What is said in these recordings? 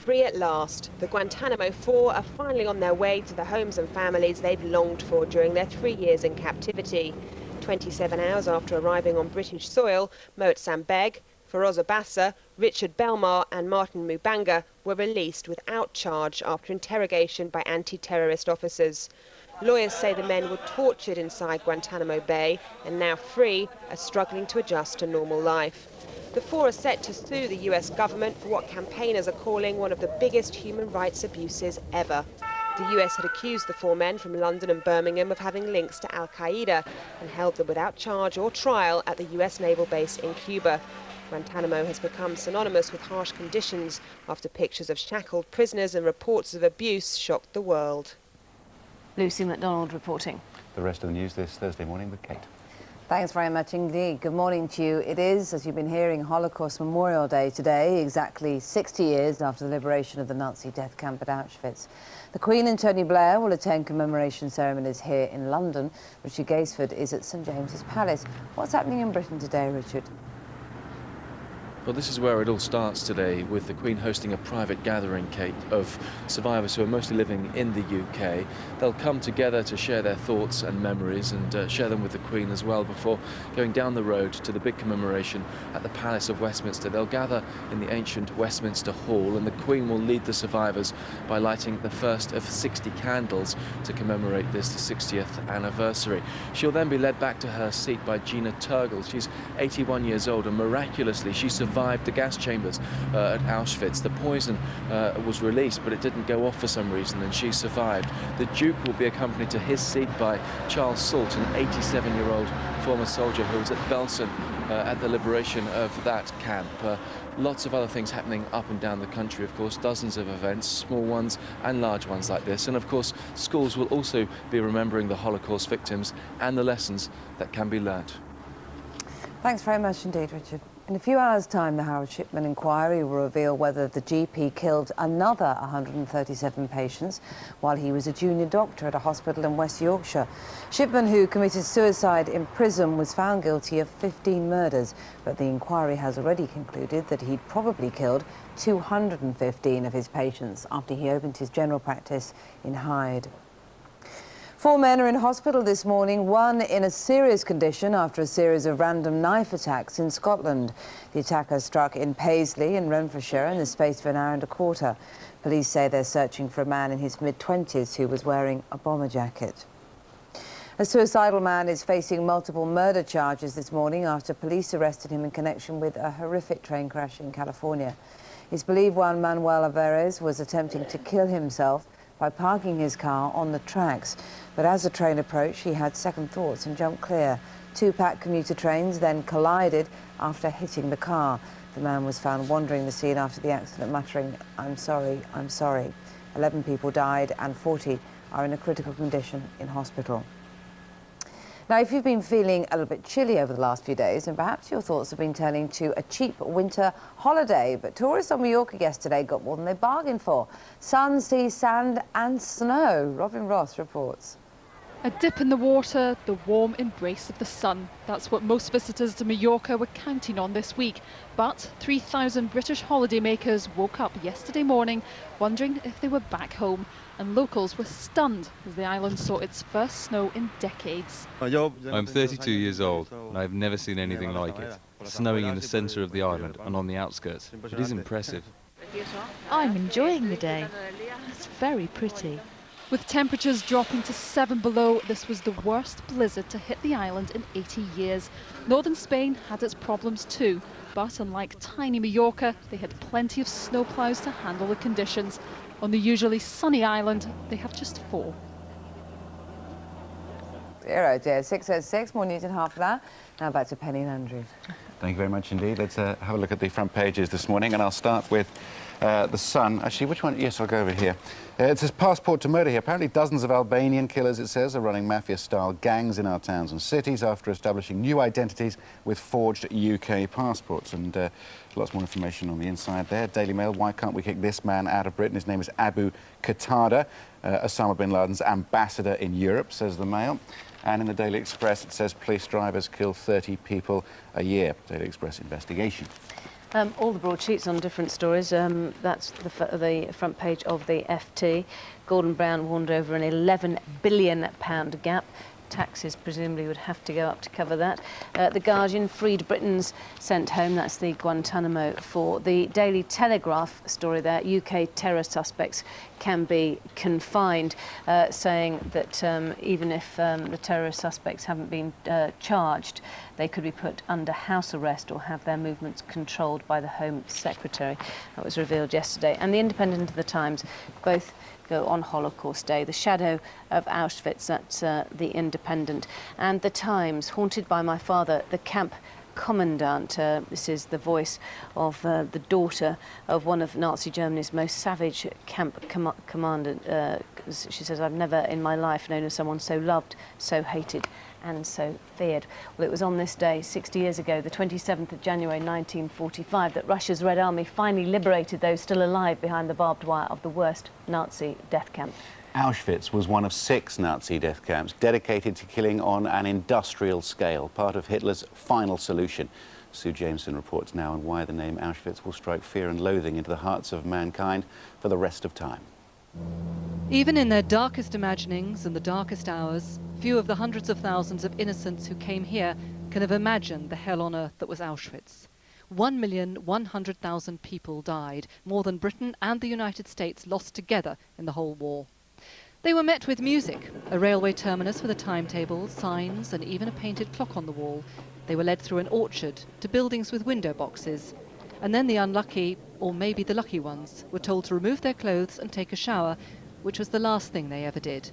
free at last. The Guantanamo Four are finally on their way to the homes and families they've longed for during their 3 years in captivity. 27 hours after arriving on British soil, Mohsen Beg, Feroz Abassa, Richard Belmar and Martin Mubanga were released without charge after interrogation by anti-terrorist officers. Lawyers say the men were tortured inside Guantanamo Bay and now free are struggling to adjust to normal life. The four are set to sue the US government for what campaigners are calling one of the biggest human rights abuses ever. The US had accused the four men from London and Birmingham of having links to Al-Qaeda and held them without charge or trial at the US naval base in Cuba. Guantanamo has become synonymous with harsh conditions after pictures of shackled prisoners and reports of abuse shocked the world. Lucy McDonald reporting. The rest of the news this Thursday morning with Kate. Thanks very much indeed. Good morning to you. It is, as you've been hearing, Holocaust Memorial Day today, exactly 60 years after the liberation of the Nazi death camp at Auschwitz. The Queen and Tony Blair will attend commemoration ceremonies here in London. Richard Gaisford is at St James's Palace. What's happening in Britain today, Richard? Well, this is where it all starts today, with the Queen hosting a private gathering, Kate, of survivors who are mostly living in the UK. They'll come together to share their thoughts and memories and share them with the Queen as well before going down the road to the big commemoration at the Palace of Westminster. They'll gather in the ancient Westminster Hall, and the Queen will lead the survivors by lighting the first of 60 candles to commemorate this, the 60th anniversary. She'll then be led back to her seat by Gina Turgel. She's 81 years old, and miraculously she survived the gas chambers at Auschwitz. The poison was released, but it didn't go off for some reason, and she survived. The Duke will be accompanied to his seat by Charles Salt, an 87-year-old former soldier who was at Belsen at the liberation of that camp. Lots of other things happening up and down the country, of course, dozens of events, small ones and large ones like this. And of course, schools will also be remembering the Holocaust victims and the lessons that can be learnt. Thanks very much indeed, Richard. In a few hours' time, the Howard Shipman inquiry will reveal whether the GP killed another 137 patients while he was a junior doctor at a hospital in West Yorkshire. Shipman, who committed suicide in prison, was found guilty of 15 murders, but the inquiry has already concluded that he'd probably killed 215 of his patients after he opened his general practice in Hyde. 4 men are in hospital this morning, one in a serious condition after a series of random knife attacks in Scotland. The attacker struck in Paisley in Renfrewshire in the space of an hour and a quarter. Police say they're searching for a man in his mid-20s who was wearing a bomber jacket. A suicidal man is facing multiple murder charges this morning after police arrested him in connection with a horrific train crash in California. It's believed Juan Manuel Alvarez was attempting to kill himself by parking his car on the tracks. But as the train approached, he had second thoughts and jumped clear. 2 packed commuter trains then collided after hitting the car. The man was found wandering the scene after the accident, muttering, "I'm sorry, I'm sorry." 11 people died and 40 are in a critical condition in hospital. Now, if you've been feeling a little bit chilly over the last few days, and perhaps your thoughts have been turning to a cheap winter holiday, but tourists on Mallorca yesterday got more than they bargained for. Sun, sea, sand and snow. Robin Ross reports. A dip in the water, the warm embrace of the sun. That's what most visitors to Mallorca were counting on this week. But 3,000 British holidaymakers woke up yesterday morning wondering if they were back home. And locals were stunned as the island saw its first snow in decades. I'm 32 years old and I've never seen anything like it. Snowing in the centre of the island and on the outskirts. It is impressive. I'm enjoying the day. It's very pretty. With temperatures dropping to 7 below, this was the worst blizzard to hit the island in 80 years. Northern Spain had its problems too, but unlike tiny Mallorca, they had plenty of snowplows to handle the conditions. On the usually sunny island, they have just 4. 0 dear, 6:06, more news in half of that. Now back to Penny and Andrew. Thank you very much indeed. Let's have a look at the front pages this morning, and I'll start with the Sun. Actually, which one? Yes, I'll go over here. It says passport to murder here. Apparently dozens of Albanian killers, it says, are running mafia-style gangs in our towns and cities after establishing new identities with forged UK passports. And lots more information on the inside there. Daily Mail, why can't we kick this man out of Britain? His name is Abu Qatada, Osama bin Laden's ambassador in Europe, says the Mail. And in the Daily Express, it says police drivers kill 30 people a year. Daily Express investigation. All the broadsheets on different stories. That's the front page of the FT. Gordon Brown warned over an £11 billion gap. Taxes presumably would have to go up to cover that. The Guardian, freed Britons sent home. That's the Guantanamo 4. The Daily Telegraph story there, UK terror suspects can be confined, saying that even if the terrorist suspects haven't been charged, they could be put under house arrest or have their movements controlled by the Home Secretary. That was revealed yesterday. And the Independent and the Times both go on Holocaust Day. The shadow of Auschwitz, that's the Independent. And the Times, haunted by my father, the camp commandant. This is the voice of the daughter of one of Nazi Germany's most savage camp commandant. She says, I've never in my life known someone so loved, so hated and so feared. Well, it was on this day 60 years ago, the 27th of January 1945, that Russia's Red Army finally liberated those still alive behind the barbed wire of the worst Nazi death camp. Auschwitz was one of 6 Nazi death camps dedicated to killing on an industrial scale, part of Hitler's final solution. Sue Jameson reports now on why the name Auschwitz will strike fear and loathing into the hearts of mankind for the rest of time. Even in their darkest imaginings and the darkest hours, few of the hundreds of thousands of innocents who came here can have imagined the hell on earth that was Auschwitz. 1,100,000 people died, more than Britain and the United States lost together in the whole war. They were met with music, a railway terminus with a timetable, signs and even a painted clock on the wall. They were led through an orchard to buildings with window boxes. And then the unlucky, or maybe the lucky ones, were told to remove their clothes and take a shower, which was the last thing they ever did.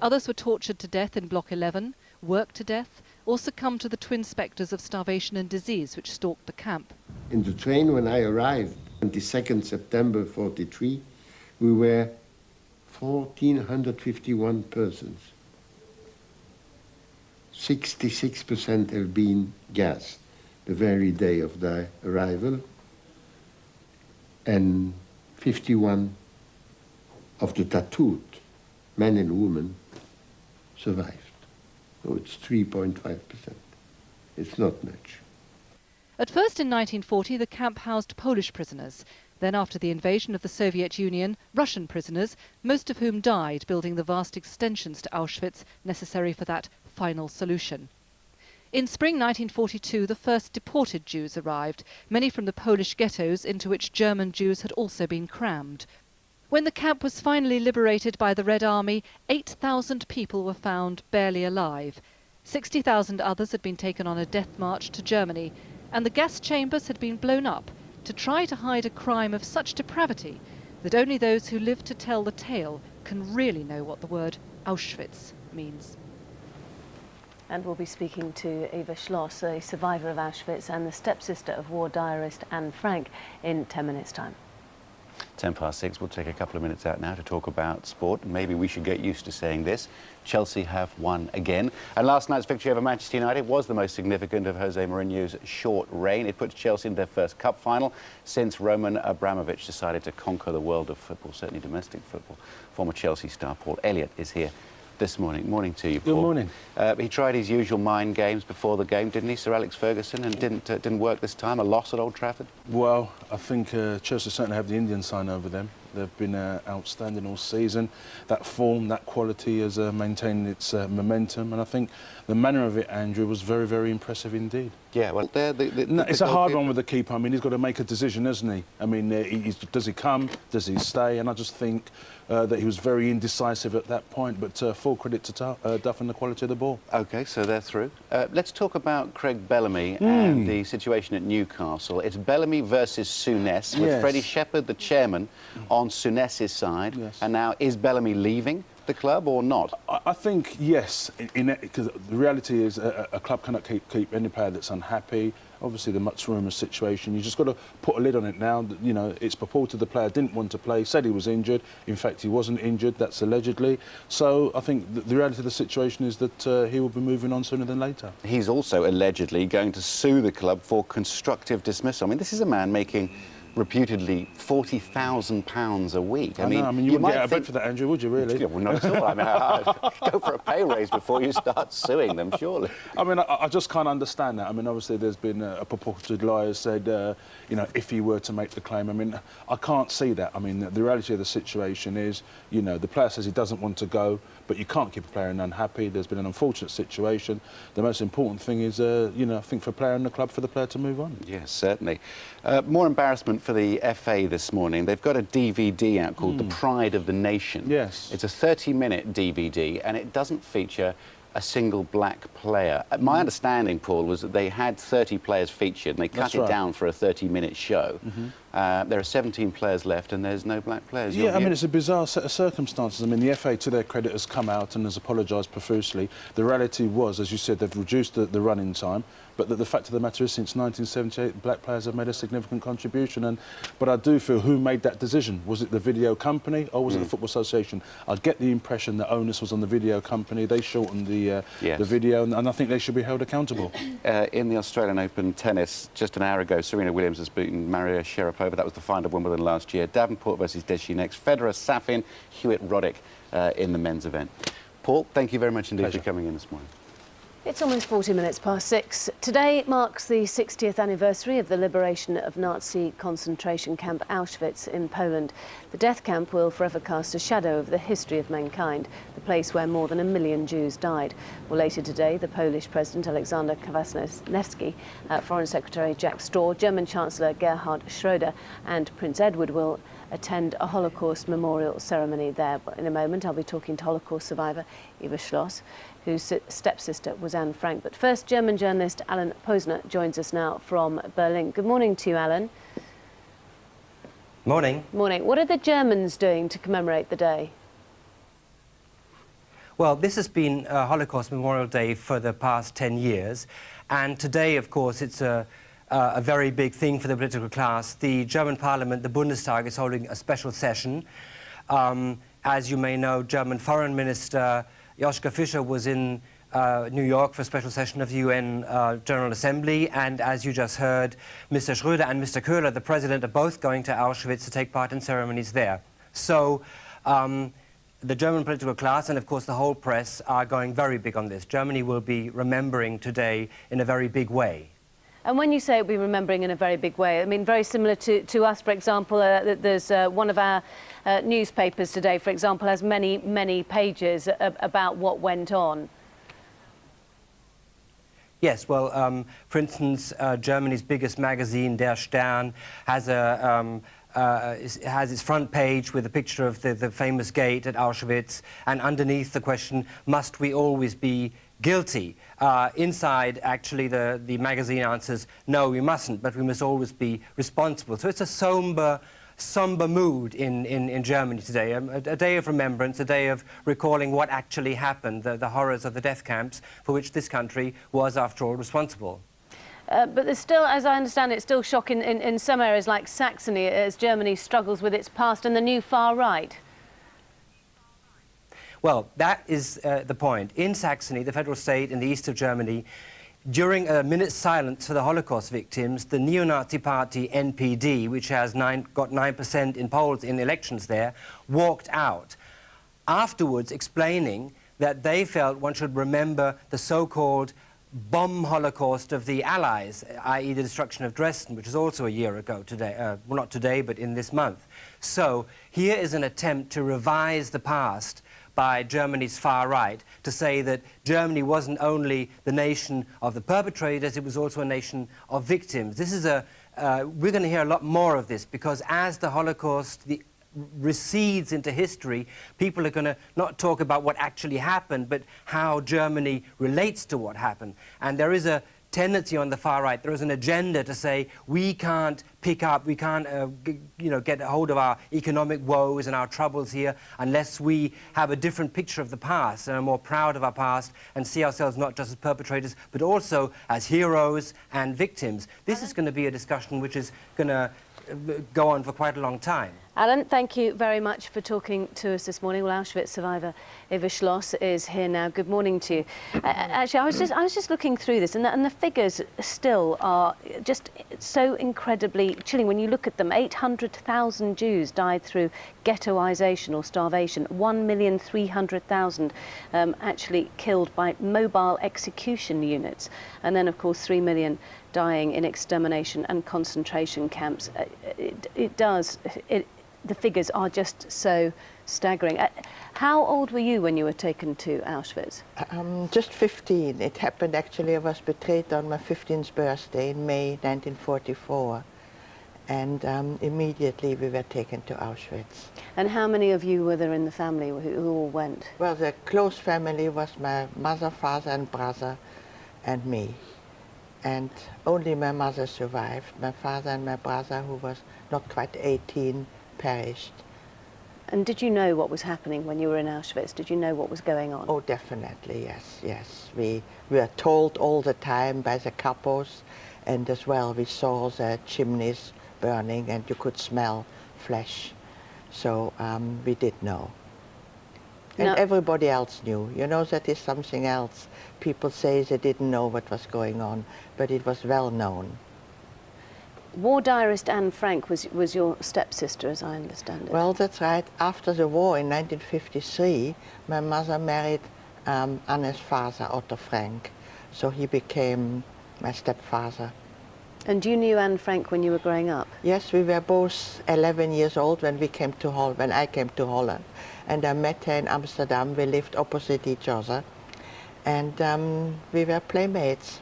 Others were tortured to death in Block 11, worked to death, or succumbed to the twin spectres of starvation and disease which stalked the camp. In the train when I arrived, 22nd September 43, we were 1,451 persons. 66% have been gassed the very day of their arrival, and 51 of the tattooed men and women survived. So it's 3.5%. It's not much. At first in 1940, the camp housed Polish prisoners. Then after the invasion of the Soviet Union, Russian prisoners, most of whom died building the vast extensions to Auschwitz necessary for that final solution. In spring 1942, the first deported Jews arrived, many from the Polish ghettos into which German Jews had also been crammed. When the camp was finally liberated by the Red Army, 8,000 people were found barely alive. 60,000 others had been taken on a death march to Germany, and the gas chambers had been blown up to try to hide a crime of such depravity that only those who live to tell the tale can really know what the word Auschwitz means. And we'll be speaking to Eva Schloss, a survivor of Auschwitz and the stepsister of war diarist Anne Frank, in 10 minutes' time. 6:10. We'll take a couple of minutes out now to talk about sport. Maybe we should get used to saying this. Chelsea have won again. And last night's victory over Manchester United was the most significant of Jose Mourinho's short reign. It puts Chelsea in their first cup final since Roman Abramovich decided to conquer the world of football, certainly domestic football. Former Chelsea star Paul Elliott is here this morning. Morning to you, Paul. Good morning. He tried his usual mind games before the game, didn't he, Sir Alex Ferguson, and didn't work this time. A loss at Old Trafford. Well, I think Chelsea certainly have the Indian sign over them. They've been outstanding all season. That form, that quality has maintained its momentum, and I think the manner of it, Andrew, was very, very impressive indeed. Yeah, well, it's a hard one with the keeper. I mean, he's got to make a decision, hasn't he? I mean, does he come? Does he stay? And I just think that he was very indecisive at that point, but full credit to Duff and the quality of the ball. OK, so they're through. Let's talk about Craig Bellamy and the situation at Newcastle. It's Bellamy versus Souness, with Freddie Shepherd, the chairman, on Souness's side. Yes. And now, is Bellamy leaving the club or not? I think yes, because the reality is a club cannot keep any player that's unhappy. Obviously, the much rumour situation. You just got to put a lid on it now. You know, it's purported the player didn't want to play, said he was injured. In fact, he wasn't injured. That's allegedly. So I think the reality of the situation is that he will be moving on sooner than later. He's also allegedly going to sue the club for constructive dismissal. I mean, this is a man making reputedly £40,000 a week. I mean, you wouldn't get out of bed for that, Andrew, would you, really? Yeah, well, not at all. I mean, I'd go for a pay raise before you start suing them, surely. I mean, I just can't understand that. I mean, obviously, there's been a purported lawyer said, you know, if he were to make the claim. I mean, I can't see that. I mean, the reality of the situation is, you know, the player says he doesn't want to go, but you can't keep a player unhappy. There's been an unfortunate situation. The most important thing is, you know, I think for a player in the club, for the player to move on. Yes, certainly. More embarrassment for the FA this morning. They've got a DVD out called The Pride of the Nation. Yes. It's a 30-minute DVD, and it doesn't feature a single black player. My understanding, Paul, was that they had 30 players featured, and they cut it down for a 30-minute show. There are 17 players left, and there's no black players. Yeah, I mean, it's a bizarre set of circumstances. I mean, the FA, to their credit, has come out and has apologised profusely. The reality was, as you said, they've reduced the running time, but the fact of the matter is, since 1978, black players have made a significant contribution. But I do feel, who made that decision? Was it the video company or was it the Football Association? I get the impression the onus was on the video company. They shortened the video, and I think they should be held accountable. In the Australian Open tennis, just an hour ago, Serena Williams has beaten Maria Sharapova. That was the final of Wimbledon last year. Davenport versus Deshi next. Federer, Safin, Hewitt, Roddick in the men's event. Paul, thank you very much indeed for coming in this morning. It's almost 40 minutes past 6. Today marks the 60th anniversary of the liberation of Nazi concentration camp Auschwitz in Poland. The death camp will forever cast a shadow over the history of mankind, the place where more than 1 million Jews died. Well, later today, the Polish President Alexander Kwasniewski, Foreign Secretary Jack Straw, German Chancellor Gerhard Schroeder and Prince Edward will attend a Holocaust memorial ceremony there. In a moment, I'll be talking to Holocaust survivor Eva Schloss, whose stepsister was Anne Frank. But first, German journalist Alan Posner joins us now from Berlin. Good morning to you, Alan. Morning. Morning. What are the Germans doing to commemorate the day? Well, this has been a Holocaust Memorial Day for the past 10 years. And today, of course, it's a very big thing for the political class. The German parliament, the Bundestag, is holding a special session. As you may know, German Foreign Minister Joschka Fischer was in New York for a special session of the UN General Assembly, and as you just heard, Mr. Schröder and Mr. Köhler, the president, are both going to Auschwitz to take part in ceremonies there. So the German political class and, of course, the whole press are going very big on this. Germany will be remembering today in a very big way. And when you say it'll be remembering in a very big way, I mean very similar to us, for example, there's one of our newspapers today, for example, has many pages about what went on. Yes, well, for instance, Germany's biggest magazine, Der Stern, has its front page with a picture of the famous gate at Auschwitz, and underneath the question, must we always be guilty? Inside, actually, the magazine answers, no, we mustn't, but we must always be responsible. So it's a somber mood in Germany today, a day of remembrance, a day of recalling what actually happened, the horrors of the death camps for which this country was, after all, responsible. But there's still, as I understand it, still shock in some areas like Saxony as Germany struggles with its past and the new far right. Well, that is the point. In Saxony, the federal state in the east of Germany, during a minute's silence for the Holocaust victims, the neo-Nazi party NPD, which has got 9% in polls in elections there, walked out. Afterwards, explaining that they felt one should remember the so-called bomb holocaust of the Allies, i.e. the destruction of Dresden, which is also a year ago today, well, not today, but in this month. So here is an attempt to revise the past by Germany's far right, to say that Germany wasn't only the nation of the perpetrators, it was also a nation of victims. This is we're going to hear a lot more of this, because as the Holocaust recedes into history, people are going to not talk about what actually happened, but how Germany relates to what happened. And there is a tendency on the far right, there is an agenda to say we can't pick up, we can't get a hold of our economic woes and our troubles here unless we have a different picture of the past and are more proud of our past and see ourselves not just as perpetrators but also as heroes and victims. This is going to be a discussion which is going to go on for quite a long time. Alan, thank you very much for talking to us this morning. Well, Auschwitz survivor Eva Schloss is here now. Good morning to you. Actually, I was just looking through this, and the figures still are just so incredibly chilling when you look at them. 800,000 Jews died through ghettoisation or starvation. 1,300,000 actually killed by mobile execution units, and then, of course, 3 million dying in extermination and concentration camps. The figures are just so staggering. How old were you when you were taken to Auschwitz? Just 15. It happened actually, I was betrayed on my 15th birthday in May 1944. And immediately we were taken to Auschwitz. And how many of you were there in the family who all went? Well, the close family was my mother, father and brother and me. And only my mother survived. My father and my brother, who was not quite 18, perished. And did you know what was happening when you were in Auschwitz? Did you know what was going on? Oh, definitely, yes, yes. We were told all the time by the capos, and as well we saw the chimneys burning and you could smell flesh. So we did know. And everybody else knew. You know, that is something else. People say they didn't know what was going on, but it was well known. War diarist Anne Frank was your stepsister, as I understand it. Well, that's right. After the war in 1953, my mother married Anne's father, Otto Frank. So he became my stepfather. And you knew Anne Frank when you were growing up? Yes, we were both 11 years old when we came to when I came to Holland. And I met her in Amsterdam. We lived opposite each other. And we were playmates.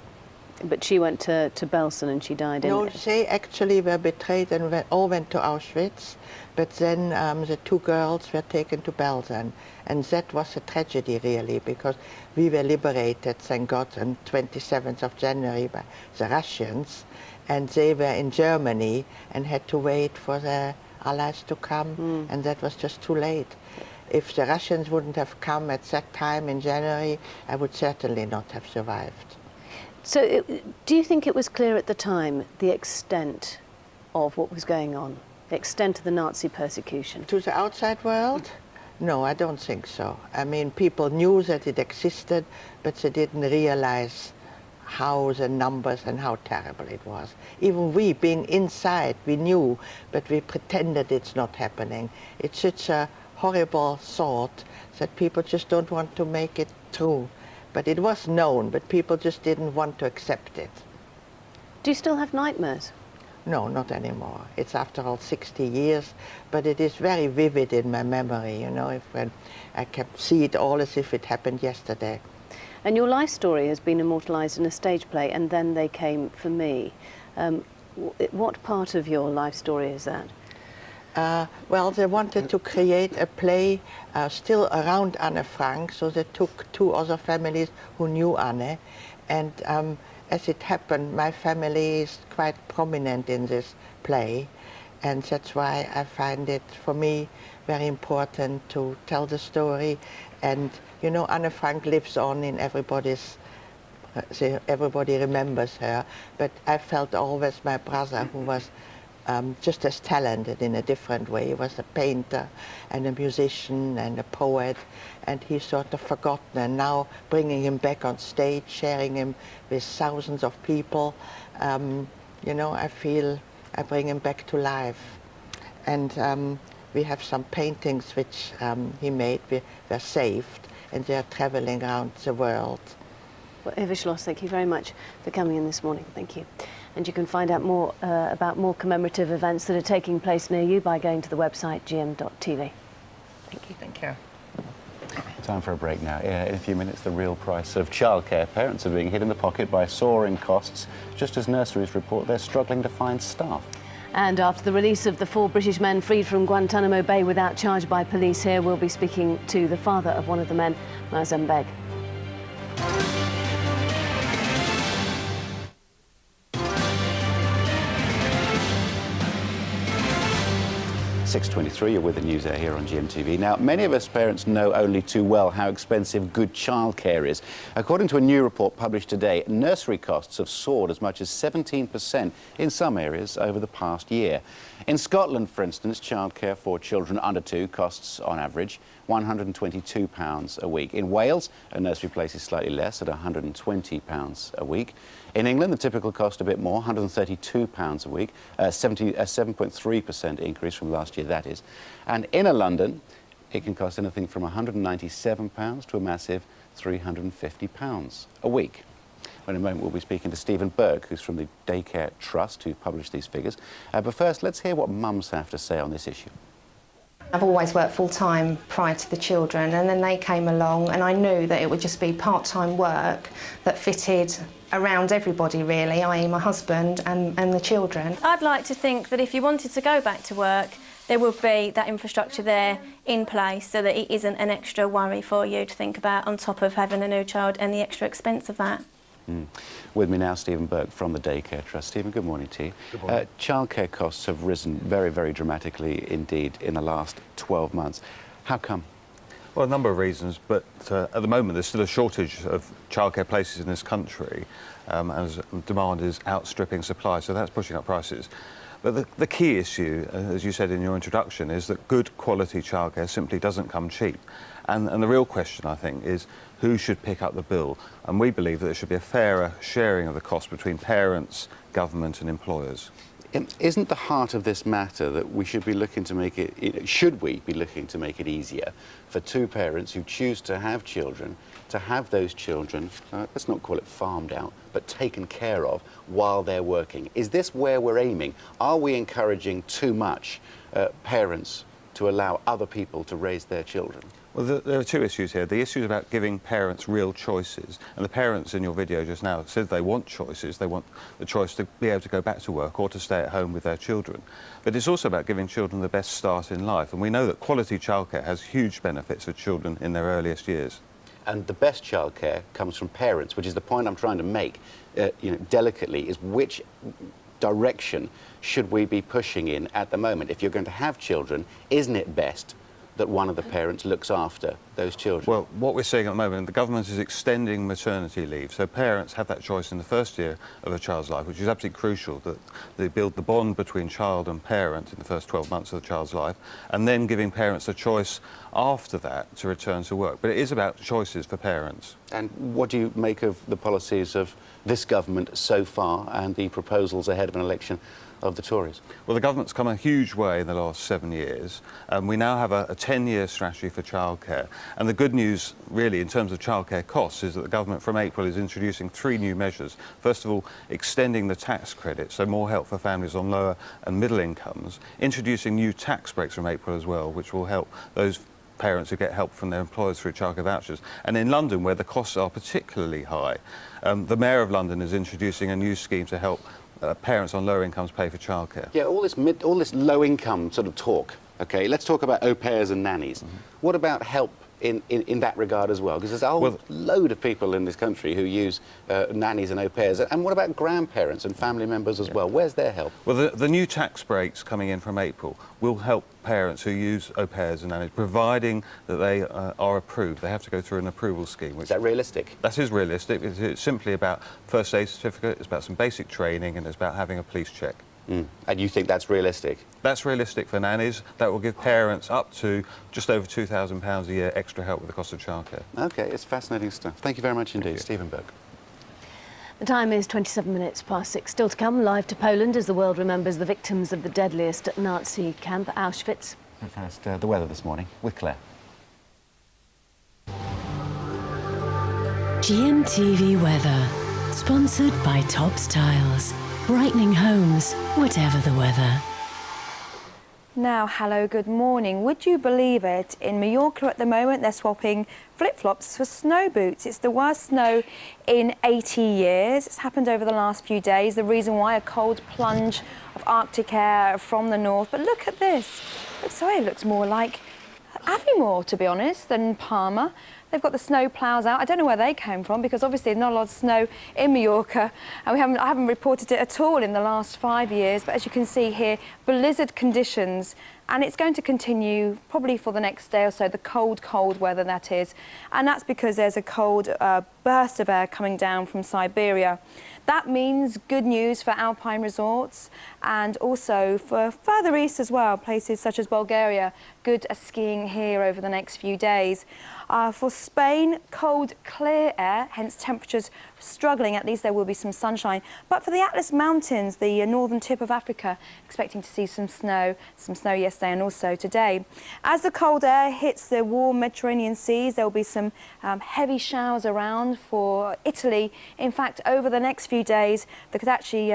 But she went to Belsen and she died in... No, they actually were betrayed and all went to Auschwitz. But then the two girls were taken to Belsen. And that was a tragedy, really, because we were liberated, thank God, on 27th of January by the Russians. And they were in Germany and had to wait for the Allies to come. And that was just too late. If the Russians wouldn't have come at that time in January, I would certainly not have survived. So do you think it was clear at the time the extent of what was going on, the extent of the Nazi persecution? To the outside world? No, I don't think so. I mean, people knew that it existed, but they didn't realize how the numbers and how terrible it was. Even we, being inside, we knew, but we pretended it's not happening. It's such a horrible thought that people just don't want to make it true. But it was known, but people just didn't want to accept it. Do you still have nightmares? No, not anymore. It's after all 60 years, but it is very vivid in my memory, you know, when I can see it all as if it happened yesterday. And your life story has been immortalised in a stage play, And Then They Came for Me. What part of your life story is that? Well, they wanted to create a play still around Anne Frank, so they took two other families who knew Anne. And as it happened, my family is quite prominent in this play. And that's why I find it, for me, very important to tell the story. And, you know, Anne Frank lives on in everybody's, everybody remembers her. But I felt always my brother, who was just as talented in a different way. He was a painter and a musician and a poet, and he's sort of forgotten. And now bringing him back on stage, sharing him with thousands of people, you know, I feel I bring him back to life. And we have some paintings which he made. They're saved, and they're traveling around the world. Well, Eva Schloss, thank you very much for coming in this morning. Thank you. And you can find out more about more commemorative events that are taking place near you by going to the website gm.tv. Thank you. Thank you. Time for a break now. In a few minutes, the real price of childcare. Parents are being hit in the pocket by soaring costs, just as nurseries report they're struggling to find staff. And after the release of the 4 British men freed from Guantanamo Bay without charge by police here, we'll be speaking to the father of one of the men, Mazen Beg. 6:23, you're with the news air here on GMTV. Now, many of us parents know only too well how expensive good childcare is. According to a new report published today, nursery costs have soared as much as 17% in some areas over the past year. In Scotland, for instance, childcare for children under 2 costs, on average, £122 a week. In Wales, a nursery place is slightly less, at £120 a week. In England, the typical cost a bit more, £132 a week, a 7.3% increase from last year, that is. And inner London, it can cost anything from £197 to a massive £350 a week. In a moment, we'll be speaking to Stephen Burke, who's from the Daycare Trust, who published these figures. But first, let's hear what mums have to say on this issue. I've always worked full-time prior to the children, and then they came along, and I knew that it would just be part-time work that fitted around everybody, really, i.e. my husband and the children. I'd like to think that if you wanted to go back to work, there would be that infrastructure there in place so that it isn't an extra worry for you to think about on top of having a new child and the extra expense of that. With me now, Stephen Burke from the Daycare Trust. Stephen, good morning to you. Good morning. Childcare costs have risen very, very dramatically indeed in the last 12 months. How come? Well, a number of reasons, but at the moment there's still a shortage of childcare places in this country as demand is outstripping supply, so that's pushing up prices. But the key issue, as you said in your introduction, is that good quality childcare simply doesn't come cheap. And the real question, I think, is who should pick up the bill? And we believe that there should be a fairer sharing of the cost between parents, government and employers. Isn't the heart of this matter that we should be looking to make it, should we be looking to make it easier for two parents who choose to have children, to have those children, let's not call it farmed out, but taken care of while they're working? Is this where we're aiming? Are we encouraging too much parents to allow other people to raise their children? Well, there are two issues here. The issue is about giving parents real choices. And the parents in your video just now said they want choices. They want the choice to be able to go back to work or to stay at home with their children. But it's also about giving children the best start in life. And we know that quality childcare has huge benefits for children in their earliest years. And the best childcare comes from parents, which is the point I'm trying to make, delicately, is which direction should we be pushing in at the moment? If you're going to have children, isn't it best that one of the parents looks after those children? Well, what we're seeing at the moment, the government is extending maternity leave, so parents have that choice in the first year of a child's life, which is absolutely crucial, that they build the bond between child and parent in the first 12 months of the child's life, and then giving parents a choice after that to return to work. But it is about choices for parents. And what do you make of the policies of this government so far and the proposals ahead of an election of the Tories? Well, the government's come a huge way in the last 7 years. We now have a 10-year strategy for childcare. And the good news, really, in terms of childcare costs, is that the government from April is introducing 3 new measures. First of all, extending the tax credit, so more help for families on lower and middle incomes. Introducing new tax breaks from April as well, which will help those parents who get help from their employers through childcare vouchers. And in London, where the costs are particularly high, the Mayor of London is introducing a new scheme to help parents on lower incomes pay for childcare. Yeah, all this low-income sort of talk. Okay, let's talk about au pairs and nannies. What about help in that regard as well? Because there's a whole load of people in this country who use nannies and au pairs. And what about grandparents and family members as well? Where's their help? Well, the new tax breaks coming in from April will help parents who use au pairs and nannies, providing that they are approved. They have to go through an approval scheme. Is that realistic? That is realistic. It's simply about first aid certificate, it's about some basic training, and it's about having a police check. And you think that's realistic? That's realistic for nannies. That will give parents up to just over £2,000 a year extra help with the cost of childcare. OK, it's fascinating stuff. Thank you very much indeed, Stephen Burke. The time is 27 minutes past 6. Still to come, live to Poland as the world remembers the victims of the deadliest Nazi camp, Auschwitz. But first, the weather this morning with Claire. GMTV weather, sponsored by Tops Tiles. Brightening homes, whatever the weather. Now, hello, good morning. Would you believe it? In Mallorca at the moment, they're swapping flip-flops for snow boots. It's the worst snow in 80 years. It's happened over the last few days. The reason why, a cold plunge of Arctic air from the north. But look at this. It looks more like Aviemore, to be honest, than Palma. They've got the snow ploughs out. I don't know where they came from because obviously there's not a lot of snow in Mallorca, and I haven't reported it at all in the last 5 years. But as you can see here, blizzard conditions, and it's going to continue probably for the next day or so, the cold weather that is. And that's because there's a cold burst of air coming down from Siberia. That means good news for alpine resorts and also for further east as well, places such as Bulgaria. Good skiing here over the next few days. For Spain, cold, clear air, hence temperatures struggling. At least there will be some sunshine. But for the Atlas Mountains, the northern tip of Africa, expecting to see some snow yesterday and also today. As the cold air hits the warm Mediterranean seas, there will be some heavy showers around for Italy. In fact, over the next few days, they could actually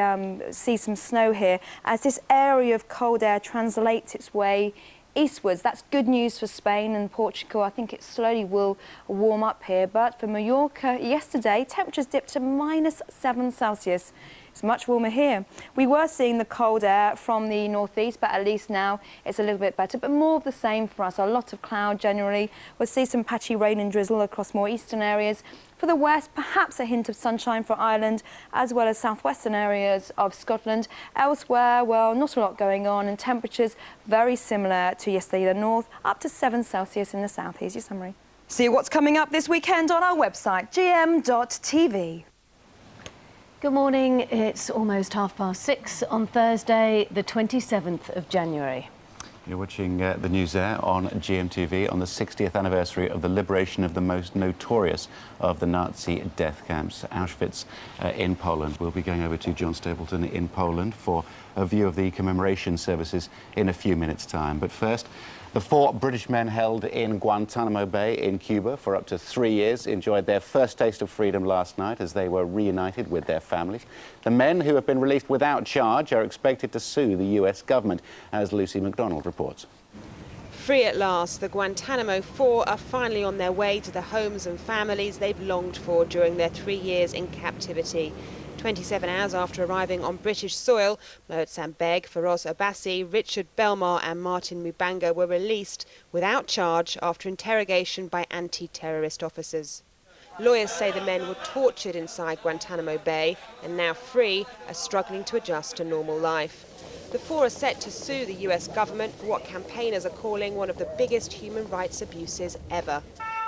see some snow here as this area of cold air translates its way eastwards. That's good news for Spain and Portugal. I think it slowly will warm up here. But for Mallorca, yesterday, temperatures dipped to -7°C. It's much warmer here. We were seeing the cold air from the northeast, but at least now it's a little bit better, but more of the same for us. A lot of cloud generally. We'll see some patchy rain and drizzle across more eastern areas. For the west, perhaps a hint of sunshine for Ireland, as well as southwestern areas of Scotland. Elsewhere, well, not a lot going on, and temperatures very similar to yesterday in the north, up to 7°C in the south. Here's your summary. See what's coming up this weekend on our website, gm.tv. Good morning. It's almost 6:30 on Thursday, the 27th of January. You're watching the news there on GMTV on the 60th anniversary of the liberation of the most notorious of the Nazi death camps, Auschwitz in Poland. We'll be going over to John Stapleton in Poland for a view of the commemoration services in a few minutes' time. But first, the 4 British men held in Guantanamo Bay in Cuba for up to 3 years enjoyed their first taste of freedom last night as they were reunited with their families. The men, who have been released without charge, are expected to sue the US government, as Lucy McDonald reports. Free at last, the Guantanamo 4 are finally on their way to the homes and families they've longed for during their 3 years in captivity. 27 hours after arriving on British soil, Mohsen Beg, Feroz Abbasi, Richard Belmar and Martin Mubanga were released without charge after interrogation by anti-terrorist officers. Lawyers say the men were tortured inside Guantanamo Bay and now free are struggling to adjust to normal life. The 4 are set to sue the US government for what campaigners are calling one of the biggest human rights abuses ever.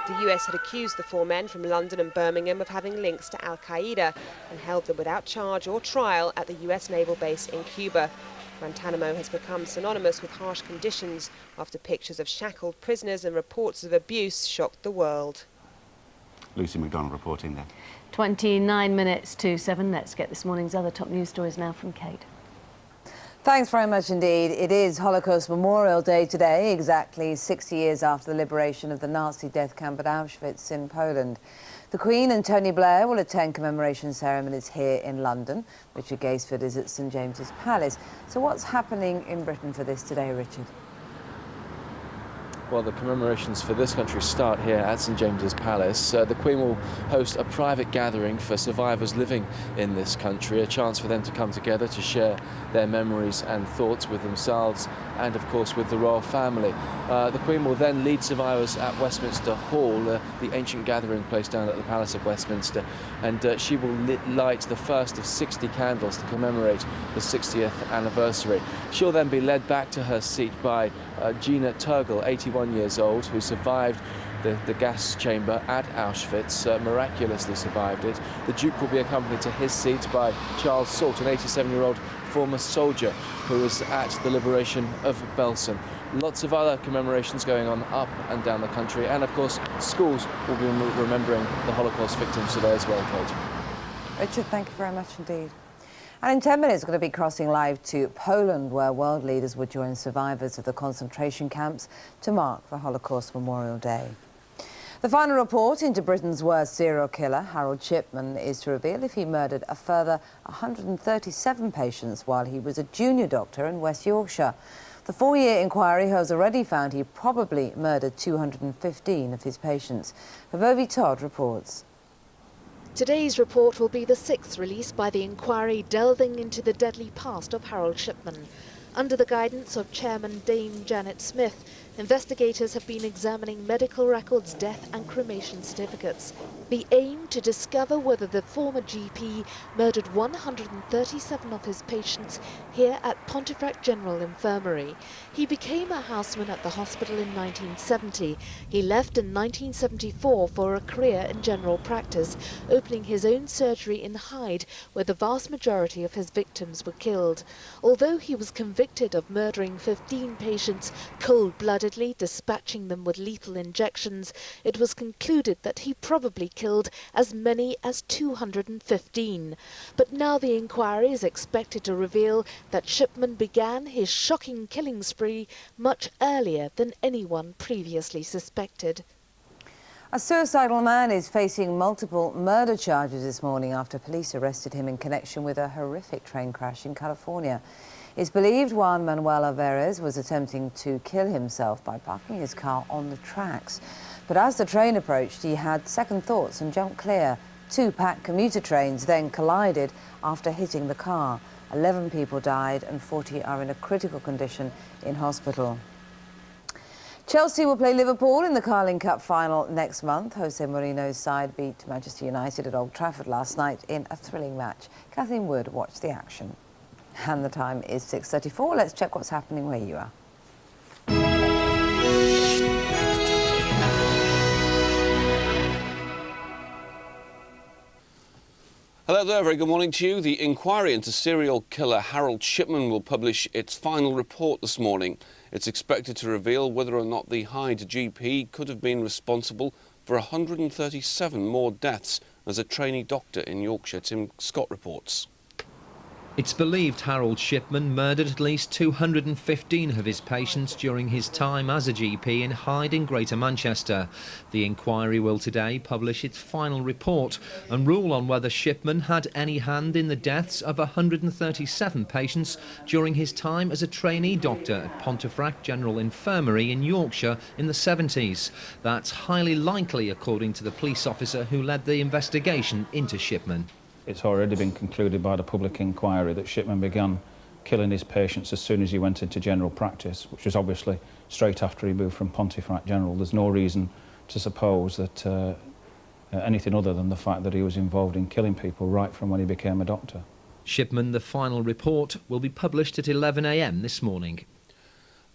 The US had accused the 4 men from London and Birmingham of having links to Al-Qaeda and held them without charge or trial at the US naval base in Cuba. Guantanamo has become synonymous with harsh conditions after pictures of shackled prisoners and reports of abuse shocked the world. Lucy McDonald reporting there. 29 minutes to 7. Let's get this morning's other top news stories now from Kate. Thanks very much indeed. It is Holocaust Memorial Day today, exactly 60 years after the liberation of the Nazi death camp at Auschwitz in Poland. The Queen and Tony Blair will attend commemoration ceremonies here in London. Richard Gaisford is at St James's Palace. So what's happening in Britain for this today, Richard? Well, the commemorations for this country start here at St James's Palace. The Queen will host a private gathering for survivors living in this country, a chance for them to come together to share their memories and thoughts with themselves and, of course, with the royal family. The Queen will then lead survivors at Westminster Hall, the ancient gathering place down at the Palace of Westminster, and she will light the first of 60 candles to commemorate the 60th anniversary. She'll then be led back to her seat by Gina Turgel, 81 years old, who survived the gas chamber at Auschwitz, miraculously survived it. The Duke will be accompanied to his seat by Charles Salt, an 87-year-old former soldier who was at the liberation of Belsen. Lots of other commemorations going on up and down the country, and of course schools will be remembering the Holocaust victims today as well, Kate. Richard, thank you very much indeed. And in 10 minutes, we're going to be crossing live to Poland, where world leaders will join survivors of the concentration camps to mark the Holocaust Memorial Day. The final report into Britain's worst serial killer, Harold Shipman, is to reveal if he murdered a further 137 patients while he was a junior doctor in West Yorkshire. The 4-year inquiry has already found he probably murdered 215 of his patients. Vivovi Todd reports. Today's report will be the 6th release by the inquiry delving into the deadly past of Harold Shipman. Under the guidance of Chairman Dame Janet Smith, investigators have been examining medical records, death and cremation certificates. The aim to discover whether the former GP murdered 137 of his patients here at Pontefract General Infirmary. He became a houseman at the hospital in 1970. He left in 1974 for a career in general practice, opening his own surgery in Hyde, where the vast majority of his victims were killed. Although he was convicted of murdering 15 patients cold-bloodedly, dispatching them with lethal injections, it was concluded that he probably killed as many as 215. But now the inquiry is expected to reveal that Shipman began his shocking killing spree much earlier than anyone previously suspected. A suicidal man is facing multiple murder charges this morning after police arrested him in connection with a horrific train crash in California. It's believed Juan Manuel Alvarez was attempting to kill himself by parking his car on the tracks. But as the train approached, he had second thoughts and jumped clear. Two packed commuter trains then collided after hitting the car. 11 people died and 40 are in a critical condition in hospital. Chelsea will play Liverpool in the Carling Cup final next month. Jose Mourinho's side beat Manchester United at Old Trafford last night in a thrilling match. Kathleen Wood watched the action. And the time is 6:34. Let's check what's happening where you are. Hello there, very good morning to you. The inquiry into serial killer Harold Shipman will publish its final report this morning. It's expected to reveal whether or not the Hyde GP could have been responsible for 137 more deaths as a trainee doctor in Yorkshire. Tim Scott reports. It's believed Harold Shipman murdered at least 215 of his patients during his time as a GP in Hyde in Greater Manchester. The inquiry will today publish its final report and rule on whether Shipman had any hand in the deaths of 137 patients during his time as a trainee doctor at Pontefract General Infirmary in Yorkshire in the 70s. That's highly likely, according to the police officer who led the investigation into Shipman. It's already been concluded by the public inquiry that Shipman began killing his patients as soon as he went into general practice, which was obviously straight after he moved from Pontefract General. There's no reason to suppose that anything other than the fact that he was involved in killing people right from when he became a doctor. Shipman, the final report, will be published at 11 a.m. this morning.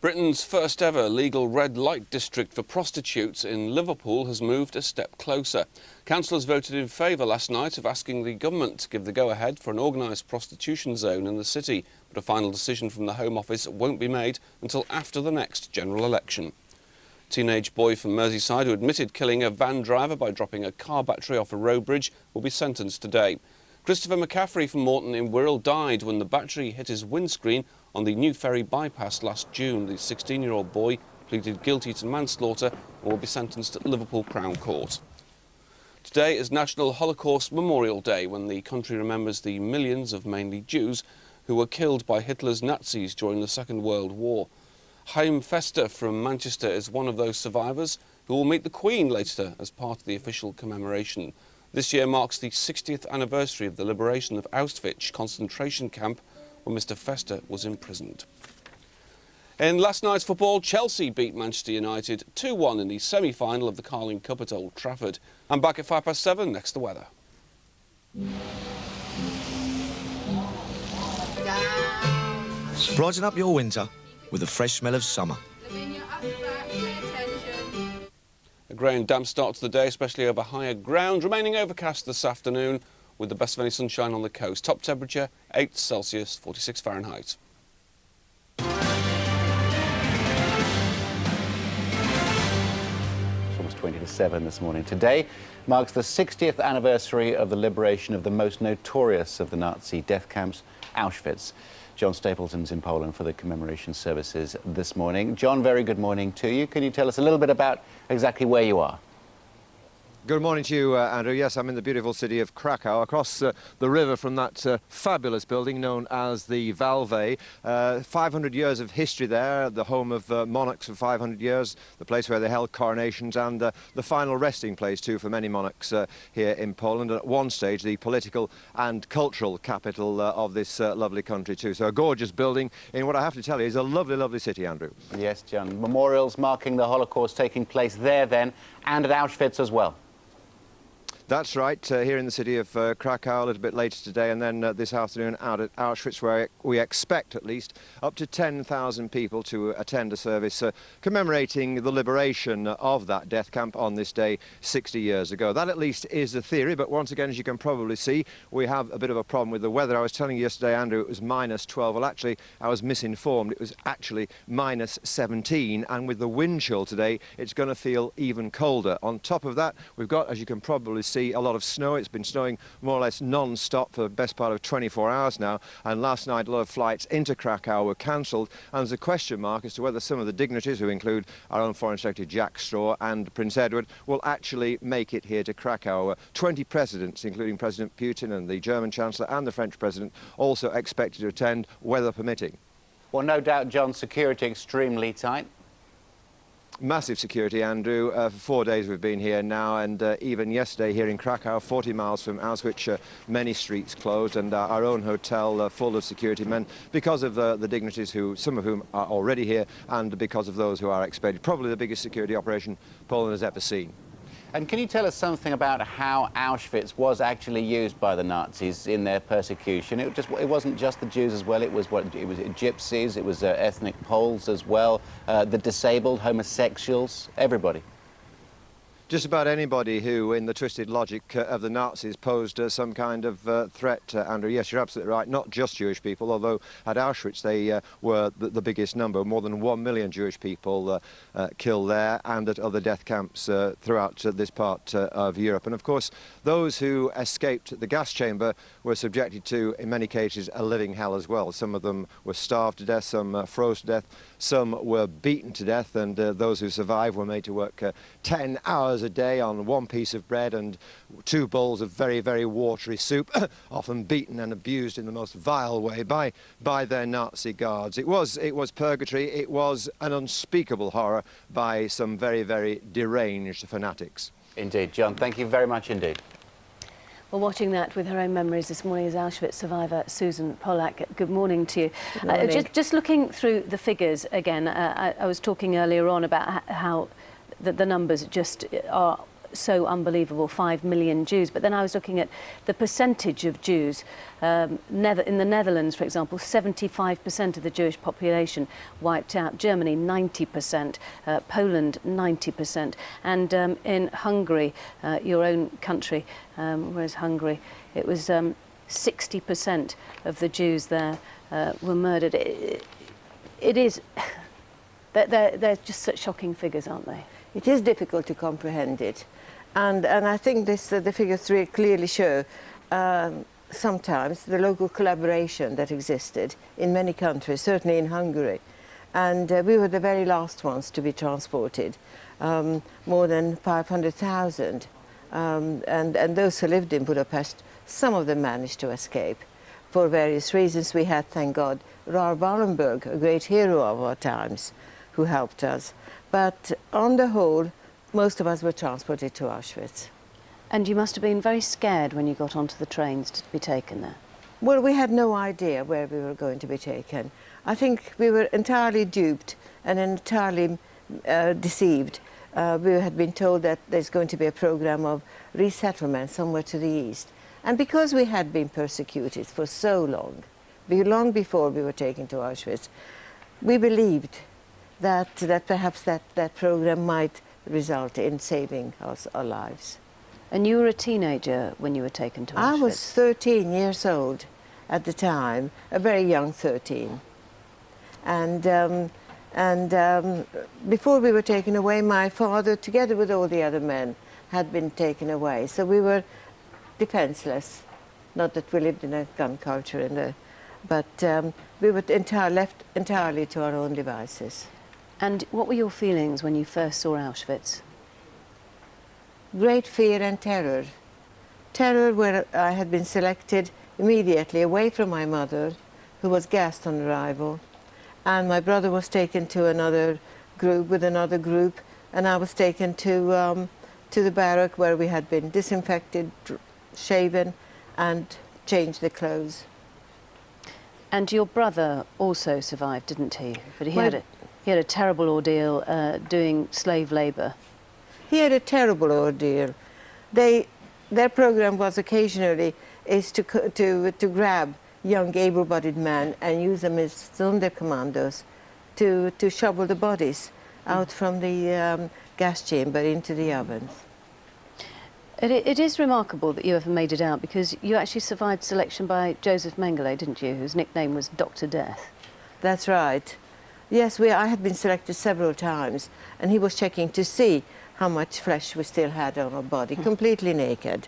Britain's first ever legal red light district for prostitutes in Liverpool has moved a step closer. Councillors voted in favour last night of asking the government to give the go-ahead for an organised prostitution zone in the city, but a final decision from the Home Office won't be made until after the next general election. A teenage boy from Merseyside who admitted killing a van driver by dropping a car battery off a road bridge will be sentenced today. Christopher McCaffrey from Morton in Wirral died when the battery hit his windscreen on the New Ferry bypass last June. The 16-year-old boy pleaded guilty to manslaughter and will be sentenced at Liverpool Crown Court. Today is National Holocaust Memorial Day, when the country remembers the millions of mainly Jews who were killed by Hitler's Nazis during the Second World War. Chaim Fester from Manchester is one of those survivors who will meet the Queen later as part of the official commemoration. This year marks the 60th anniversary of the liberation of Auschwitz concentration camp, where Mr. Fester was imprisoned. In last night's football, Chelsea beat Manchester United 2-1 in the semi-final of the Carling Cup at Old Trafford. I'm back at 7:05, next the weather. Brighten up your winter with the fresh smell of summer. A grey and damp start to the day, especially over higher ground, remaining overcast this afternoon with the best of any sunshine on the coast. Top temperature 8 Celsius, 46 Fahrenheit. It's almost 20 to 7 this morning. Today marks the 60th anniversary of the liberation of the most notorious of the Nazi death camps, Auschwitz. John Stapleton's in Poland for the commemoration services this morning. John, very good morning to you. Can you tell us a little bit about exactly where you are? Good morning to you, Andrew. Yes, I'm in the beautiful city of Krakow, across the river from that fabulous building known as the Valve. 500 years of history there, the home of monarchs for 500 years, the place where they held coronations, and the final resting place, too, for many monarchs here in Poland. And at one stage, the political and cultural capital of this lovely country, too. So a gorgeous building in what I have to tell you is a lovely, lovely city, Andrew. Yes, John. Memorials marking the Holocaust taking place there then, and at Auschwitz as well. That's right, here in the city of Krakow a little bit later today, and then this afternoon out at Auschwitz, where we expect at least up to 10,000 people to attend a service commemorating the liberation of that death camp on this day 60 years ago. That at least is the theory, but once again, as you can probably see, we have a bit of a problem with the weather. I was telling you yesterday, Andrew, it was -12. Well, actually, I was misinformed. It was actually -17, and with the wind chill today, it's going to feel even colder. On top of that, we've got, as you can probably see, a lot of snow. It's been snowing more or less non-stop for the best part of 24 hours now, and last night a lot of flights into Krakow were cancelled, and there's a question mark as to whether some of the dignitaries, who include our own Foreign Secretary Jack Straw and Prince Edward, will actually make it here to Krakow. 20 presidents, including President Putin and the German Chancellor and the French President, also expected to attend, weather permitting. Well, no doubt, John, security extremely tight. Massive security, Andrew. For 4 days we've been here now, and even yesterday here in Krakow, 40 miles from Auschwitz, many streets closed, and our own hotel full of security men because of the dignitaries, some of whom are already here, and because of those who are expected. Probably the biggest security operation Poland has ever seen. And can you tell us something about how Auschwitz was actually used by the Nazis in their persecution? It wasn't just the Jews as well. It was gypsies, it was ethnic Poles as well, the disabled, homosexuals, everybody. Just about anybody who, in the twisted logic of the Nazis, posed some kind of threat, Andrew. Yes, you're absolutely right. Not just Jewish people, although at Auschwitz they were the biggest number. More than 1 million Jewish people killed there, and at other death camps throughout this part of Europe. And of course, those who escaped the gas chamber were subjected to, in many cases, a living hell as well. Some of them were starved to death, some froze to death, some were beaten to death, and those who survived were made to work 10 hours a day on one piece of bread and 2 bowls of very, very watery soup, often beaten and abused in the most vile way by their Nazi guards. It was purgatory. It was an unspeakable horror by some very, very deranged fanatics. Indeed, John. Thank you very much indeed. Well, watching that with her own memories this morning is Auschwitz survivor Susan Pollack. Good morning to you. Good morning. Just looking through the figures again, I was talking earlier on about how the numbers just are so unbelievable, 5 million Jews. But then I was looking at the percentage of Jews. In the Netherlands, for example, 75% of the Jewish population wiped out. Germany, 90%. Poland, 90%. And in Hungary, your own country, whereas Hungary, it was 60% of the Jews there were murdered. It is... They're just such shocking figures, aren't they? It is difficult to comprehend it. And I think the figures clearly show sometimes the local collaboration that existed in many countries, certainly in Hungary. And we were the very last ones to be transported, more than 500,000. And those who lived in Budapest, some of them managed to escape for various reasons. We had, thank God, Raoul Wallenberg, a great hero of our times, who helped us. But on the whole, most of us were transported to Auschwitz. And you must have been very scared when you got onto the trains to be taken there. Well, we had no idea where we were going to be taken. I think we were entirely duped and entirely deceived. We had been told that there's going to be a program of resettlement somewhere to the east. And because we had been persecuted for so long before we were taken to Auschwitz, we believed that perhaps that program might result in saving our lives. And you were a teenager when you were taken to Auschwitz? I was 13 years old at the time, a very young 13. And before we were taken away, my father, together with all the other men, had been taken away. So we were defenseless. Not that we lived in a gun culture, but we were left entirely to our own devices. And what were your feelings when you first saw Auschwitz? great fear and terror. Terror where I had been selected immediately away from my mother, who was gassed on arrival, and my brother was taken to another group with another group, and I was taken to the barrack where we had been disinfected, shaven, and changed the clothes. And your brother also survived, didn't he? But he had a terrible ordeal doing slave labour. He had a terrible ordeal. Their program was occasionally to grab young able-bodied men and use them as Sonderkommandos to shovel the bodies out from the gas chamber into the ovens. It is remarkable that you ever made it out, because you actually survived selection by Joseph Mengele, didn't you, whose nickname was Dr. Death? That's right. Yes, I had been selected several times, and he was checking to see how much flesh we still had on our body, completely naked.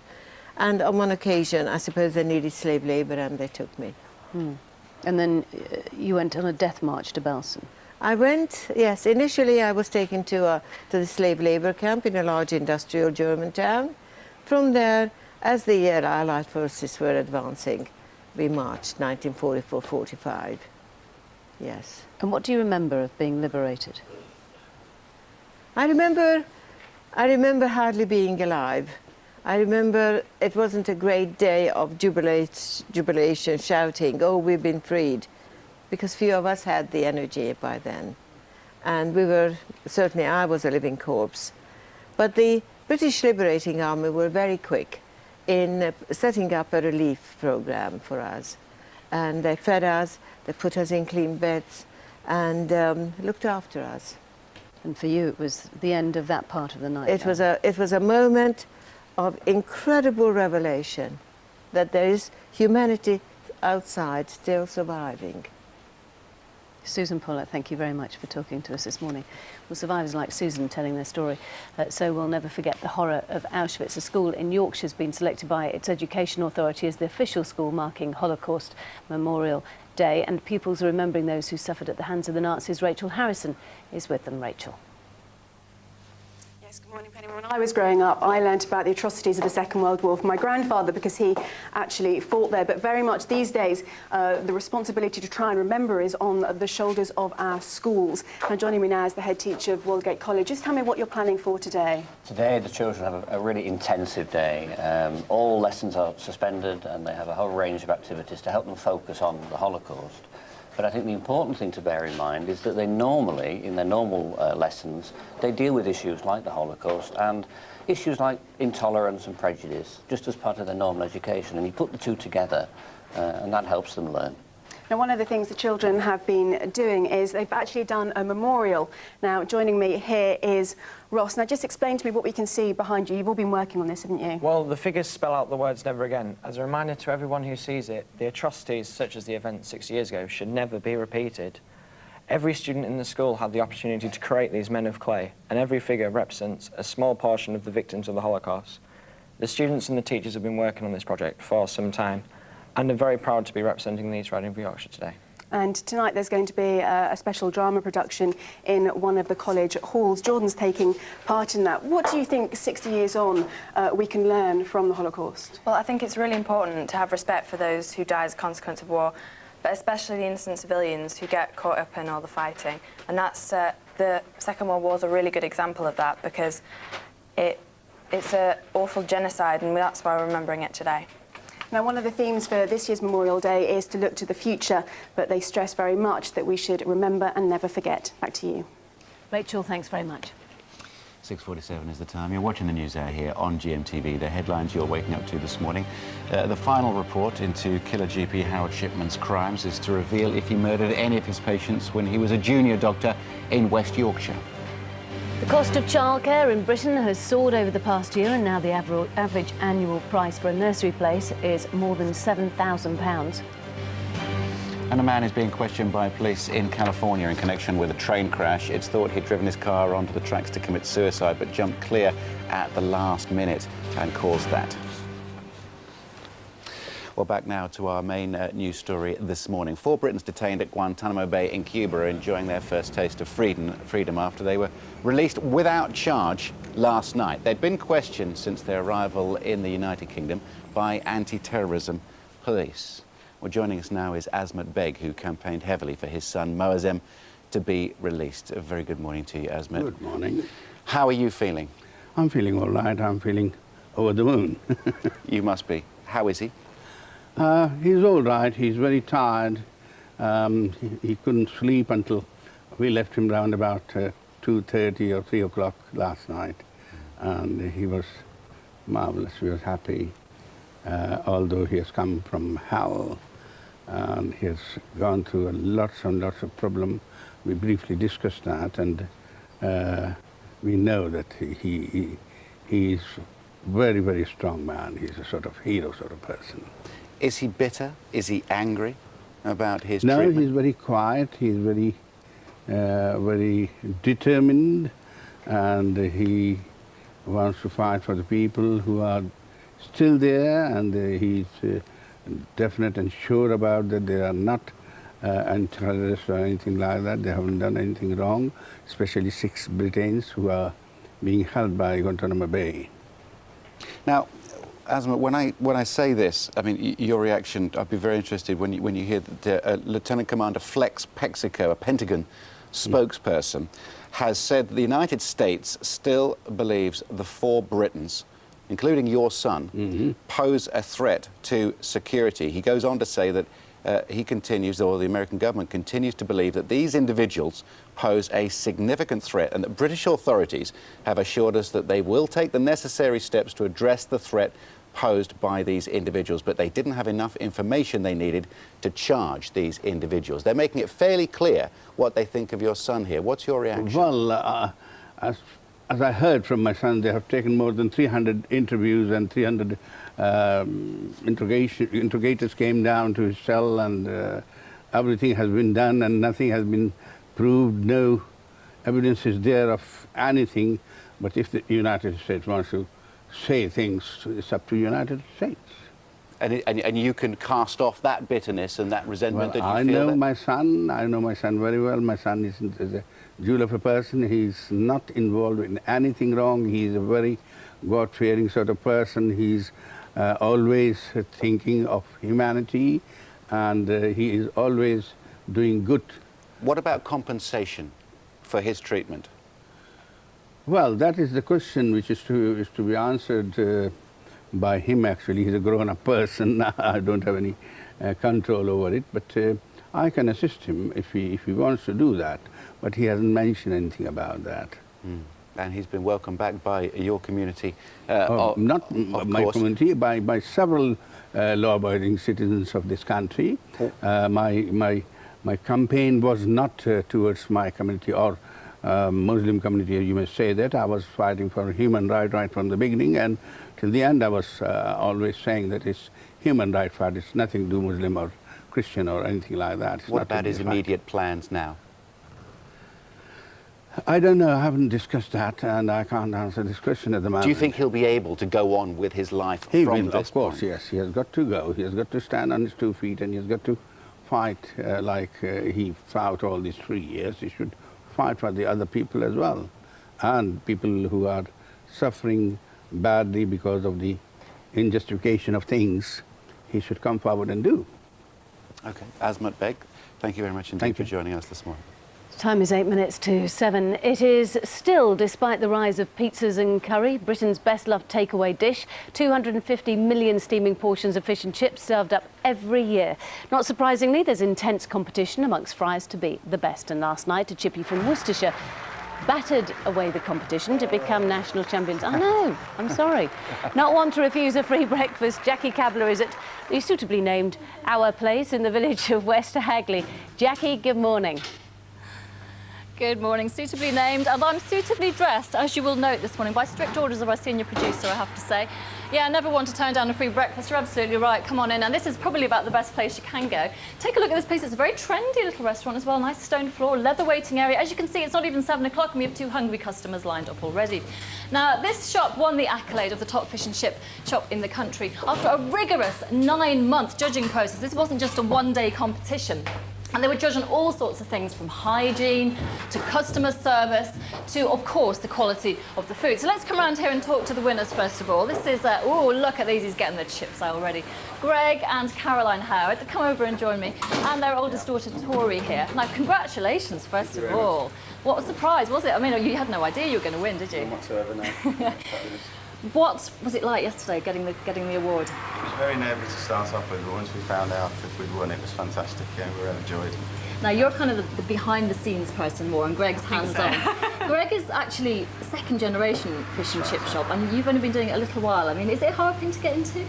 And on one occasion, I suppose they needed slave labour, and they took me. And then you went on a death march to Belsen. I went, yes. Initially, I was taken to the slave labour camp in a large industrial German town. From there, as the Allied forces were advancing, we marched 1944-45. Yes. And what do you remember of being liberated? I remember hardly being alive. I remember it wasn't a great day of jubilation, shouting, "Oh, we've been freed," because few of us had the energy by then. And certainly I was a living corpse. But the British Liberating Army were very quick in setting up a relief program for us. And they fed us, they put us in clean beds, and looked after us. And for you, it was the end of that part of the night. It was a moment of incredible revelation that there is humanity outside still surviving. Susan Pollard, thank you very much for talking to us this morning. Well, survivors like Susan telling their story, so we'll never forget the horror of Auschwitz. A school in Yorkshire has been selected by its education authority as the official school marking Holocaust Memorial Day, and pupils are remembering those who suffered at the hands of the Nazis. Rachel Harrison is with them. Rachel. Yes, good morning, Penny. When I was growing up, I learnt about the atrocities of the Second World War from my grandfather, because he actually fought there. But very much these days, the responsibility to try and remember is on the shoulders of our schools. Now, joining me now is the head teacher of Walgate College. Just tell me what you're planning for today. Today, the children have a really intensive day. All lessons are suspended, and they have a whole range of activities to help them focus on the Holocaust. But I think the important thing to bear in mind is that they normally, in their normal lessons, they deal with issues like the Holocaust and issues like intolerance and prejudice, just as part of their normal education. And you put the two together, and that helps them learn. Now, one of the things the children have been doing is they've actually done a memorial. Now, joining me here is Ross. Now, just explain to me what we can see behind you. You've all been working on this, haven't you? Well, the figures spell out the words never again. As a reminder to everyone who sees it, the atrocities, such as the event 60 years ago, should never be repeated. Every student in the school had the opportunity to create these men of clay, and every figure represents a small portion of the victims of the Holocaust. The students and the teachers have been working on this project for some time, and I'm very proud to be representing the East Riding of Yorkshire today. And tonight there's going to be a special drama production in one of the college halls. Jordan's taking part in that. What do you think, 60 years on, we can learn from the Holocaust? Well, I think it's really important to have respect for those who die as a consequence of war, but especially the innocent civilians who get caught up in all the fighting. And that's the Second World War is a really good example of that, because it's an awful genocide, and that's why we're remembering it today. Now, one of the themes for this year's Memorial Day is to look to the future, but they stress very much that we should remember and never forget. Back to you. Rachel, thanks very much. 6:47 is the time. You're watching the news hour here on GMTV. The headlines you're waking up to this morning. The final report into killer GP Harold Shipman's crimes is to reveal if he murdered any of his patients when he was a junior doctor in West Yorkshire. The cost of childcare in Britain has soared over the past year, and now the average annual price for a nursery place is more than £7,000. And a man is being questioned by police in California in connection with a train crash. It's thought he'd driven his car onto the tracks to commit suicide, but jumped clear at the last minute and caused that. Well, back now to our main news story this morning. 4 Britons detained at Guantanamo Bay in Cuba are enjoying their first taste of freedom after they were released without charge last night. They'd been questioned since their arrival in the United Kingdom by anti-terrorism police. Well, joining us now is Azmat Beg, who campaigned heavily for his son Moazem to be released. A very good morning to you, Azmat. Good morning. How are you feeling? I'm feeling all right. I'm feeling over the moon. You must be. How is he? He's all right. He's very tired. He couldn't sleep until we left him round about 2:30 or 3 o'clock last night. And he was marvelous. He was happy, although he has come from hell. And he has gone through lots and lots of problems. We briefly discussed that, and we know that he is very, very strong man. He's a sort of hero sort of person. Is he bitter? Is he angry about his treatment? No, he's very quiet. He's very, very determined, and he wants to fight for the people who are still there, and he's definite and sure about that they are not terrorists or anything like that. They haven't done anything wrong, especially 6 Britons who are being held by Guantanamo Bay. Now, Azmat, when I say this, I mean, your reaction, I'd be very interested when you hear that Lieutenant Commander Flex Pexico, a Pentagon spokesperson, has said the United States still believes the 4 Britons, including your son, pose a threat to security. He goes on to say that he continues, or the American government continues to believe that these individuals pose a significant threat, and that British authorities have assured us that they will take the necessary steps to address the threat posed by these individuals, but they didn't have enough information they needed to charge these individuals. They're making it fairly clear what they think of your son here. What's your reaction? Well, as I heard from my son, they have taken more than 300 interviews, and 300 interrogators came down to his cell, and everything has been done and nothing has been proved. No evidence is there of anything. But if the United States wants to say things, it's up to the United States. And you can cast off that bitterness and that resentment that you I feel? know my son. I know my son very well. My son is a jewel of a person. He's not involved in anything wrong. He's a very God-fearing sort of person. He's always thinking of humanity, and he is always doing good. What about compensation for his treatment? Well, that is the question which is to be answered by him, actually. He's a grown-up person. I don't have any control over it, but I can assist him if he wants to do that. But he hasn't mentioned anything about that. And he's been welcomed back by your community. Not my community, by several law-abiding citizens of this country. My campaign was not towards my community or Muslim community, you may say that. I was fighting for human rights right from the beginning, and till the end I was always saying that it's human rights fight. It's nothing to do Muslim or Christian or anything like that. It's what about his immediate plans now? I don't know. I haven't discussed that, and I can't answer this question at the moment. Do you think he'll be able to go on with his life he from will, this of course, point? yes. He has got to go. He has got to stand on his 2 feet, and he has got to fight like he fought all these 3 years. He should fight for the other people as well, and people who are suffering badly because of the injustification of things. He should come forward and do. Okay. Azmat Beg, thank you very much indeed for joining us this morning. Time is 8 minutes to 7. It is still, despite the rise of pizzas and curry, Britain's best-loved takeaway dish. 250 million steaming portions of fish and chips served up every year. Not surprisingly, there's intense competition amongst fries to be the best. And last night, a chippy from Worcestershire battered away the competition to become national champions. I know, I'm sorry. Not one to refuse a free breakfast, Jackie Cabler is at the suitably named Our Place in the village of West Hagley. Jackie, good morning. Good morning. Suitably named, and I'm suitably dressed, as you will note this morning, by strict orders of our senior producer, I have to say. Yeah, I never want to turn down a free breakfast. You're absolutely right. Come on in. And this is probably about the best place you can go. Take a look at this place. It's a very trendy little restaurant as well. Nice stone floor, leather waiting area. As you can see, it's not even 7 o'clock and we have 2 hungry customers lined up already. Now, this shop won the accolade of the top fish and chip shop in the country after a rigorous 9-month judging process. This wasn't just a one-day competition. And they were judged on all sorts of things, from hygiene to customer service to, of course, the quality of the food. So let's come around here and talk to the winners first of all. This is, oh, look at these, he's getting the chips out already. Greg and Caroline Howard, come over and join me. And their oldest daughter, Tori, here. Now, congratulations, first of all. What a surprise, was it? I mean, you had no idea you were going to win, did you? None whatsoever, no. What was it like yesterday, getting the award? It was very nervous to start off with, but once we found out that we'd won, it was fantastic. Yeah, we were overjoyed. Now, you're kind of the behind-the-scenes person more, and Greg's hands-on. Greg is actually second-generation fish and chip shop, and you've only been doing it a little while. I mean, is it a hard thing to get into?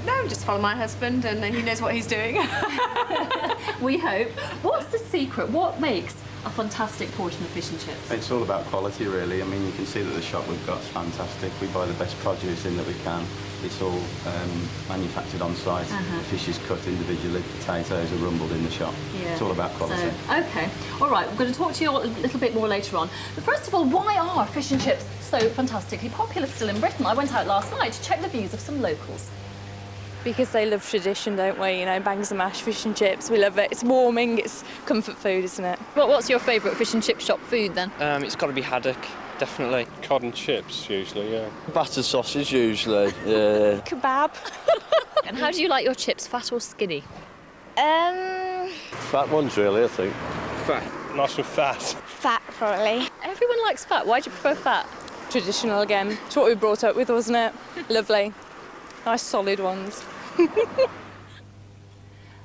No, just follow my husband, and he knows what he's doing. We hope. What's the secret? What makes a fantastic portion of fish and chips? It's all about quality, really. I mean, you can see that the shop we've got is fantastic. We buy the best produce in that we can. It's all manufactured on site. The fish is cut individually. Potatoes are rumbled in the shop. Yeah. It's all about quality. So, okay. All right, we're going to talk to you a little bit more later on. But first of all, why are fish and chips so fantastically popular still in Britain? I went out last night to check the views of some locals. Because they love tradition, don't we? You know, bangs and mash, fish and chips, we love it. It's warming, it's comfort food, isn't it? What's your favourite fish and chip shop food then? It's got to be haddock, definitely. Cod and chips, usually, yeah. Battered sausage, usually, yeah. Kebab. And how do you like your chips, fat or skinny? Fat ones, really, I think. Fat. Nice and fat. Fat, probably. Everyone likes fat. Why do you prefer fat? Traditional again. It's what we brought up with, wasn't it? Lovely. Nice solid ones.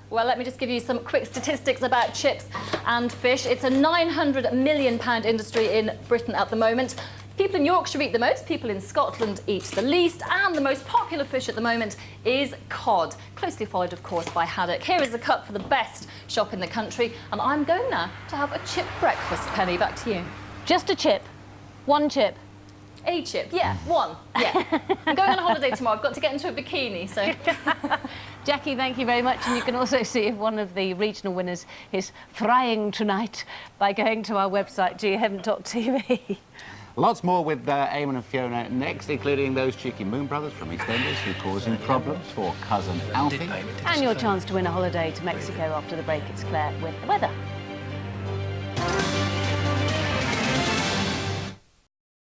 Well, let me just give you some quick statistics about chips and fish. It's a £900 million industry in Britain at the moment. People in Yorkshire eat the most, people in Scotland eat the least, and the most popular fish at the moment is cod, closely followed, of course, by haddock. Here is a cup for the best shop in the country, and I'm going now to have a chip breakfast. Penny, back to you. Just a chip? One chip? A chip, yeah, one, yeah. I'm going on a holiday tomorrow. I've got to get into a bikini, so... Jackie, thank you very much. And you can also see if one of the regional winners is frying tonight by going to our website, gm.tv. Lots more with Eamon and Fiona next, including those cheeky Moon Brothers from EastEnders who are causing problems for cousin Alfie. And your chance to win a holiday to Mexico after the break. It's Claire with the weather.